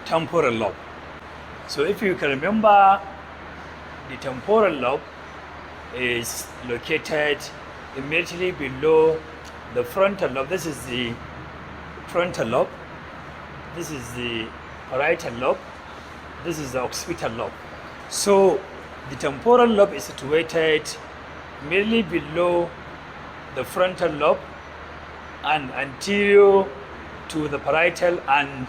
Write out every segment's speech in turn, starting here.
temporal lobe. So if you can remember, the temporal lobe is located immediately below the frontal lobe. This is the frontal lobe. This is the parietal lobe. This is the occipital lobe. So the temporal lobe is situated immediately below the frontal lobe and anterior to the parietal and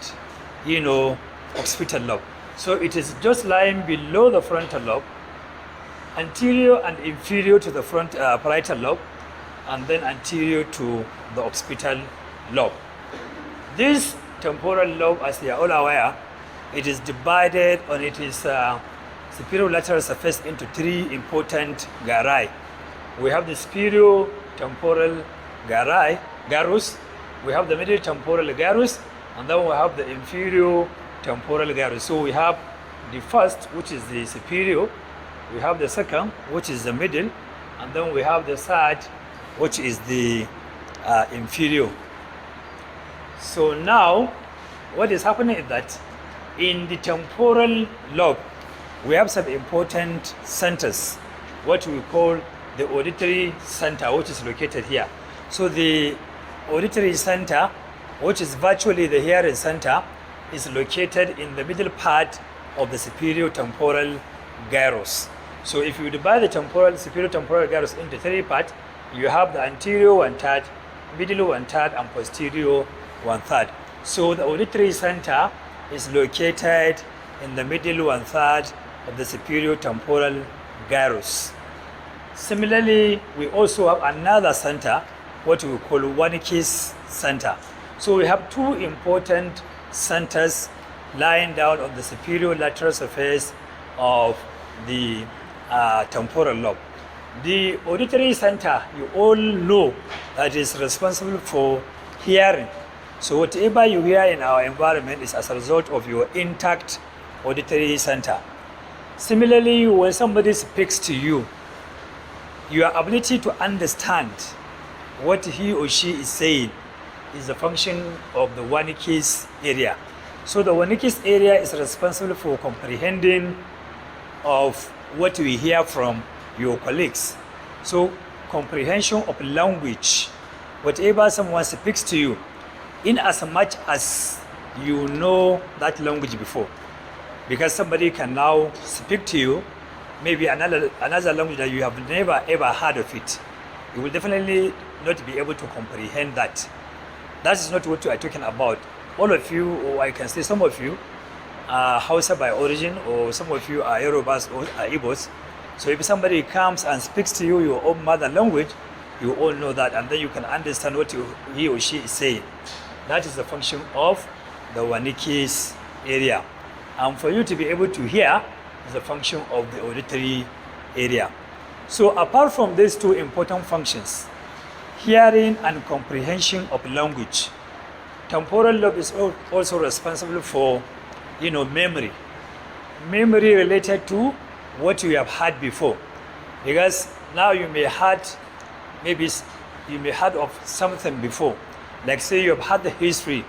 occipital lobe. So it is just lying below the frontal lobe, anterior and inferior to the parietal lobe, and then anterior to the occipital lobe. This temporal lobe, as they are all aware, it is divided on its superior lateral surface into three important gyri. We have the superior temporal gyrus, we have the middle temporal gyrus, and then we have the inferior temporal gyrus. So we have the first, which is the superior, we have the second, which is the middle, and then we have the third, which is the inferior. So now what is happening is that in the temporal lobe we have some important centers, what we call the auditory center, which is located here. So the auditory center, which is virtually the hearing center, is located in the middle part of the superior temporal gyrus. So if you divide the superior temporal gyrus into three parts, you have the anterior 1/3, middle 1/3, and posterior 1/3. So the auditory center is located in the middle 1/3 of the superior temporal gyrus. Similarly, we also have another center, what we call Wernicke's center. So we have two important centers lying down on the superior lateral surface of the temporal lobe. The auditory center, you all know that is responsible for hearing. So whatever you hear in our environment is as a result of your intact auditory center. Similarly, when somebody speaks to you, your ability to understand what he or she is saying is a function of the Wernicke's area. So the Wernicke's area is responsible for comprehending of what we hear from your colleagues. So comprehension of language, whatever someone speaks to you, in as much as you know that language before, because somebody can now speak to you maybe another language that you have never ever heard of it, you will definitely not be able to comprehend that. That is not what we are talking about. All of you, or I can say some of you, are Hausa by origin, or some of you are Yorubas or are Igbos. So if somebody comes and speaks to you your own mother language, you all know that, and then you can understand what he or she is saying. That is the function of the Wernicke's area. And for you to be able to hear is the function of the auditory area. So apart from these two important functions, hearing and comprehension of language, temporal lobe is also responsible for memory. Memory related to what you have heard before. Because now you may heard of something before. Like say you have had the history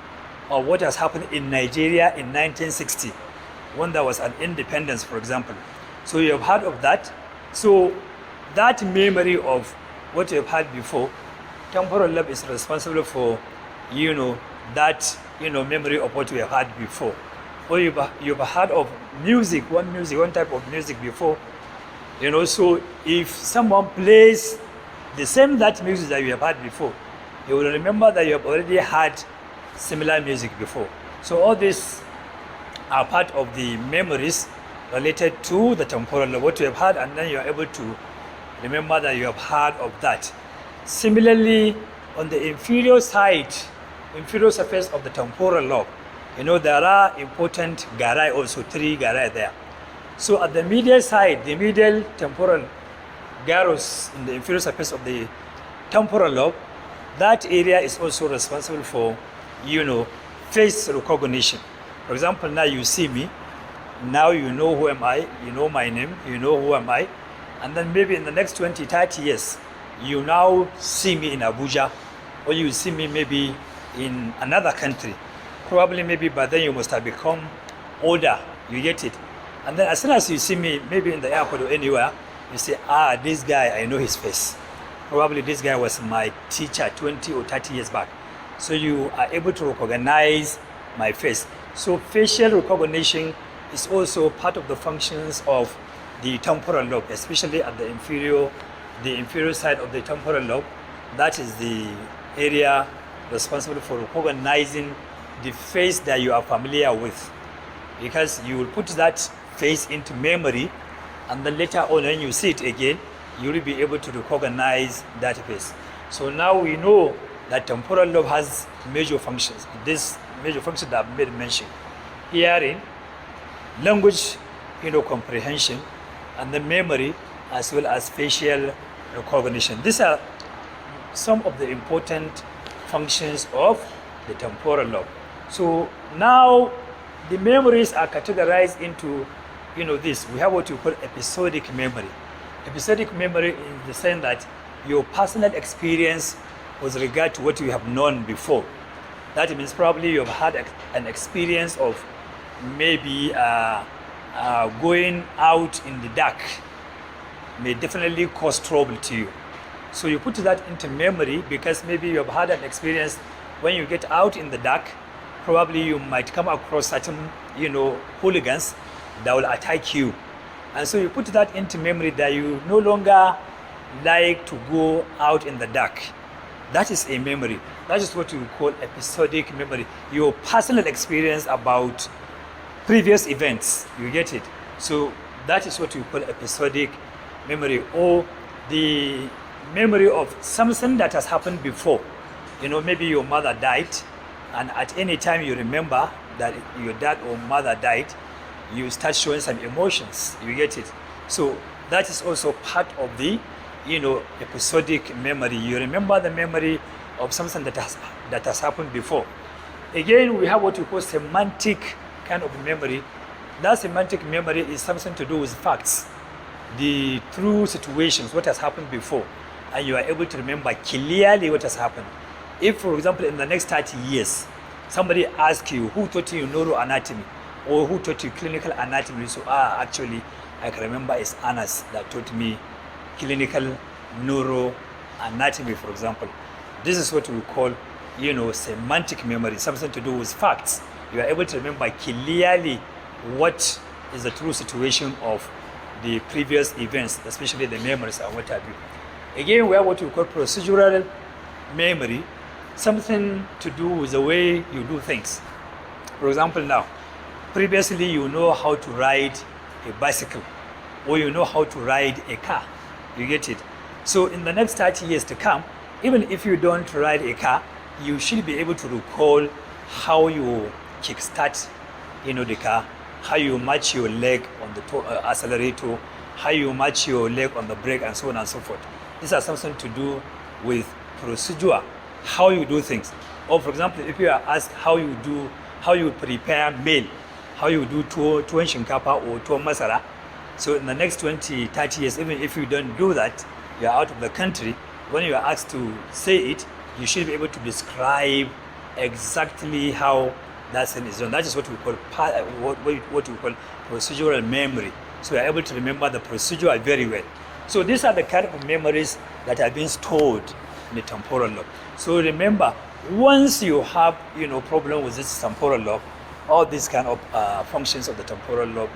of what has happened in Nigeria in 1960, when there was an independence, for example. So you have heard of that. So that memory of what you have had before, temporal lobe is responsible for, that, memory of what you have had before. Or you've heard of music, one type of music before. So if someone plays the same that music that you have heard before, you will remember that you have already had similar music before. So all these are part of the memories related to the temporal lobe, what you have heard, and then you are able to remember that you have heard of that. Similarly, on the inferior surface of the temporal lobe, there are important gyri also, three gyri there. So at the medial side, the medial temporal gyrus in the inferior surface of the temporal lobe, that area is also responsible for, face recognition. For example, now you see me, now you know who am I, you know my name, you know who am I, and then maybe in the next 20, 30 years, you now see me in Abuja, or you see me maybe in another country. Probably maybe by then you must have become order. You get it? And then as soon as you see me, maybe in the airport or anywhere, you say, this guy, I know his face. Probably this guy was my teacher 20 or 30 years back. So you are able to recognize my face. So facial recognition is also part of the functions of the temporal lobe, especially at the inferior side of the temporal lobe. That is the area responsible for recognizing the face that you are familiar with, because you will put that face into memory, and then later on when you see it again, you will be able to recognize that face. So now we know that temporal lobe has major functions. This major functions that I've made mention: hearing, language, comprehension, and the memory, as well as facial recognition. These are some of the important functions of the temporal lobe. So now the memories are categorized into, this. We have what we call episodic memory. Episodic memory in the sense that your personal experience with regard to what you have known before. That means probably you've had an experience of maybe going out in the dark may definitely cause trouble to you. So you put that into memory because maybe you've had an experience when you get out in the dark. Probably you might come across certain, hooligans that will attack you. And so you put that into memory that you no longer like to go out in the dark. That is a memory. That is what you call episodic memory. Your personal experience about previous events. You get it? So that is what you call episodic memory, or the memory of something that has happened before. Maybe your mother died, and at any time you remember that your dad or mother died, you start showing some emotions. You get it? So that is also part of the episodic memory. You remember the memory of something that has happened before. Again, we have what we call semantic kind of memory. That semantic memory is something to do with facts, the true situations, what has happened before, and you are able to remember clearly what has happened. If, for example, in the next 30 years, somebody asks you, who taught you neuroanatomy, or who taught you clinical anatomy? So, actually, I can remember it's Anas that taught me clinical neuroanatomy, for example. This is what we call, semantic memory, something to do with facts. You are able to remember clearly what is the true situation of the previous events, especially the memories and what have you. Again, we have what we call procedural memory, something to do with the way you do things. For example, now, previously you know how to ride a bicycle, or you know how to ride a car. You get it? So in the next 30 years to come, even if you don't ride a car, you should be able to recall how you kickstart, the car, how you match your leg on the accelerator, how you match your leg on the brake, and so on and so forth. These are something to do with procedure, how you do things. Or for example, if you are asked how you prepare meal, how you do tuwon shinkafa or tuwon masara. So in the next 20, 30 years, even if you don't do that, you are out of the country. When you are asked to say it, you should be able to describe exactly how that thing is done. That is what we call procedural memory. So you are able to remember the procedure very well. So these are the kind of memories that are being stored in the temporal lobe. So remember, once you have problem with this temporal lobe, all these kind of functions of the temporal lobe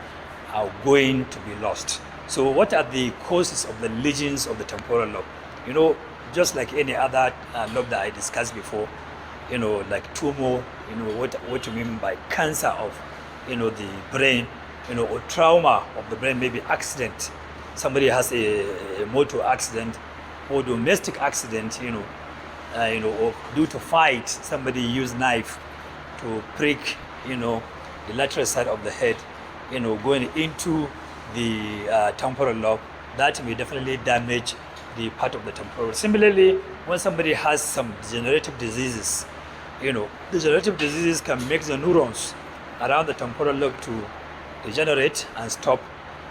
are going to be lost. So what are the causes of the lesions of the temporal lobe? Just like any other lobe that I discussed before, like tumor, what you mean by cancer of, the brain, or trauma of the brain, maybe accident. Somebody has a motor accident or domestic accident, or due to fight, somebody used knife to prick, the lateral side of the head, going into the temporal lobe. That may definitely damage the part of the temporal. Similarly, when somebody has some degenerative diseases, degenerative diseases can make the neurons around the temporal lobe to degenerate and stop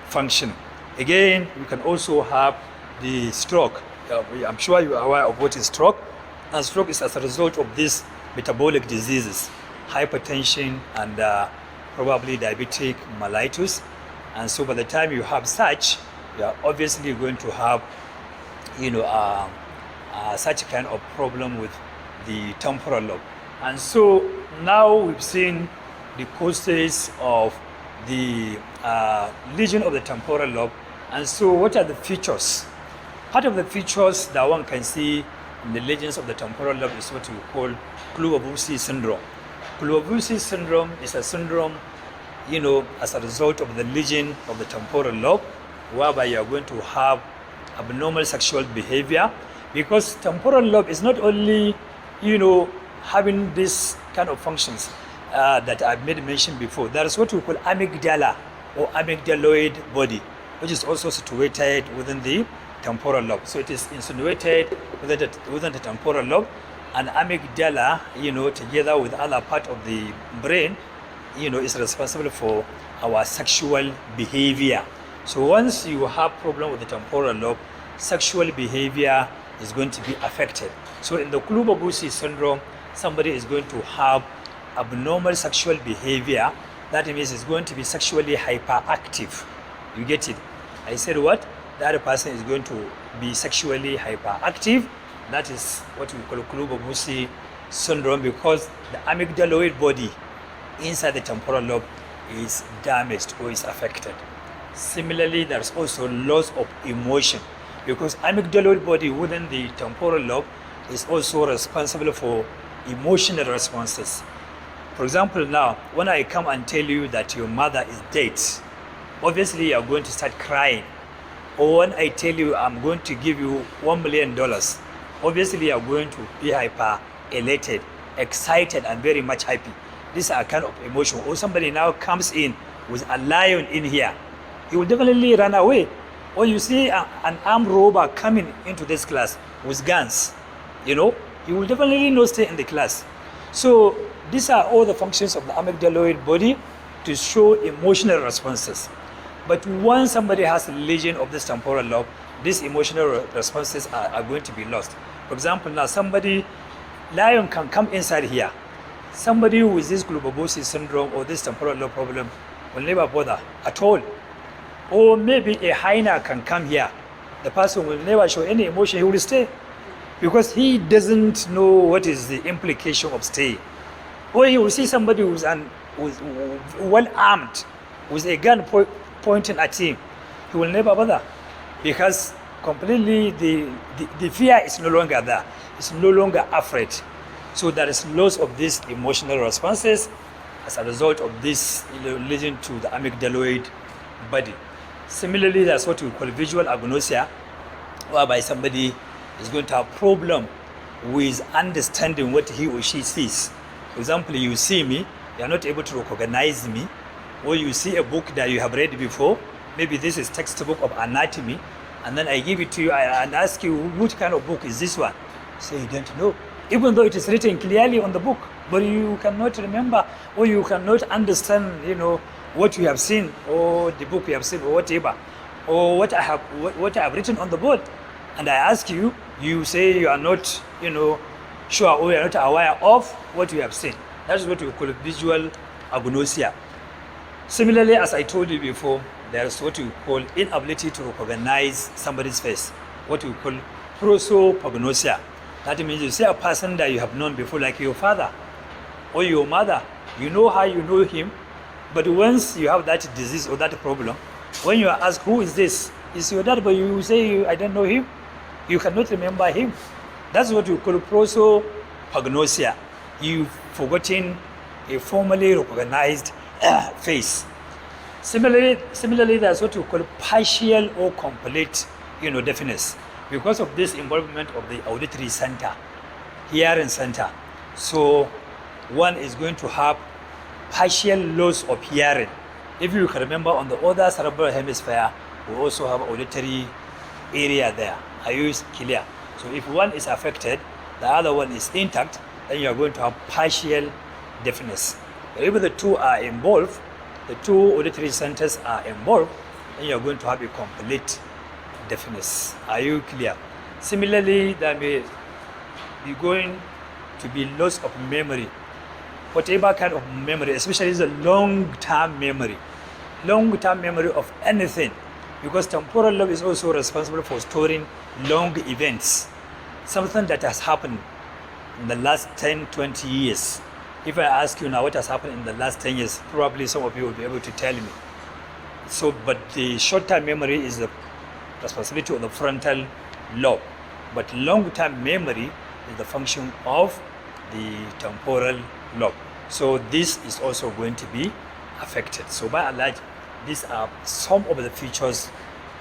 functioning. Again, you can also have the stroke. I'm sure you are aware of what is stroke. And stroke is as a result of these metabolic diseases, hypertension and probably diabetic mellitus. And so by the time you have such, you are obviously going to have, such a kind of problem with the temporal lobe. And so now we've seen the causes of the lesion of the temporal lobe. And so what are the features? Part of the features that one can see in the lesions of the temporal lobe is what we call Globulus syndrome. Globulus syndrome is a syndrome, as a result of the lesion of the temporal lobe, whereby you are going to have abnormal sexual behavior, because temporal lobe is not only, having this kind of functions that I've made mention before. There is what we call amygdala or amygdaloid body, which is also situated within the temporal lobe. So it is insinuated within the temporal lobe, and amygdala, together with other part of the brain, is responsible for our sexual behavior. So once you have problem with the temporal lobe, sexual behavior is going to be affected. So in the Globulus syndrome, somebody is going to have abnormal sexual behavior. That means it's going to be sexually hyperactive. You get it? I said what? The other person is going to be sexually hyperactive. That is what we call Globulus syndrome, because the amygdaloid body inside the temporal lobe is damaged or is affected. Similarly, there's also loss of emotion, because amygdaloid body within the temporal lobe is also responsible for emotional responses. For example, now, when I come and tell you that your mother is dead, obviously you are going to start crying. Or when I tell you I'm going to give you $1 million, obviously you are going to be hyper elated, excited, and very much happy. These are kind of emotion. Or somebody now comes in with a lion in here, he will definitely run away. Or you see an armed robber coming into this class with guns, he will definitely not stay in the class. So these are all the functions of the amygdaloid body to show emotional responses. But once somebody has a lesion of this temporal lobe, these emotional responses are going to be lost. For example, now lion can come inside here. Somebody with this Globulus syndrome or this temporal lobe problem will never bother at all. Or maybe a hyena can come here. The person will never show any emotion, he will stay, because he doesn't know what is the implication of staying. Or he will see somebody who's well armed with a gun pointing at him, he will never bother, because completely the fear is no longer there. It's no longer afraid. So there is loss of these emotional responses as a result of this leading to the amygdaloid body. Similarly, that's what we call visual agnosia, whereby somebody is going to have problem with understanding what he or she sees. For example, you see me, you are not able to recognize me, or you see a book that you have read before, maybe this is textbook of anatomy, and then I give it to you and ask you, which kind of book is this one? So you don't know, even though it is written clearly on the book, but you cannot remember, or you cannot understand, what you have seen, or the book you have seen, or whatever, or what I have written on the board. And I ask you, you say you are not, sure, or you are not aware of what you have seen. That is what we call visual agnosia. Similarly, as I told you before, there is what we call inability to recognize somebody's face, what we call prosopagnosia. That means you see a person that you have known before, like your father or your mother. You know how you know him, but once you have that disease or that problem, when you are asked, who is this? It's your dad, but you say, I don't know him. You cannot remember him. That's what we call prosopagnosia. You've forgotten a formerly recognized face. Similarly, that's what we call partial or complete, deafness, because of this involvement of the auditory center, hearing center. So one is going to have partial loss of hearing. If you can remember, on the other cerebral hemisphere, we also have auditory area there. Are you clear? So if one is affected, the other one is intact, then you are going to have partial deafness. But if the two are involved, the two auditory centers are involved, then you are going to have a complete deafness. Are you clear? Similarly, there may be going to be loss of memory. whatever kind of memory, especially the long-term memory of anything, because temporal lobe is also responsible for storing long events, something that has happened in the last 10-20 years. If I ask you now what has happened in the last 10 years, probably some of you will be able to tell me. So, but the short-term memory is the responsibility of the frontal lobe, but long-term memory is the function of the temporal lobe. So this is also going to be affected. So by and large, these are some of the features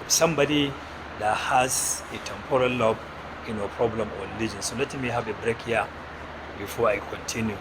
of somebody that has a temporal lobe, problem or lesion. So let me have a break here before I continue.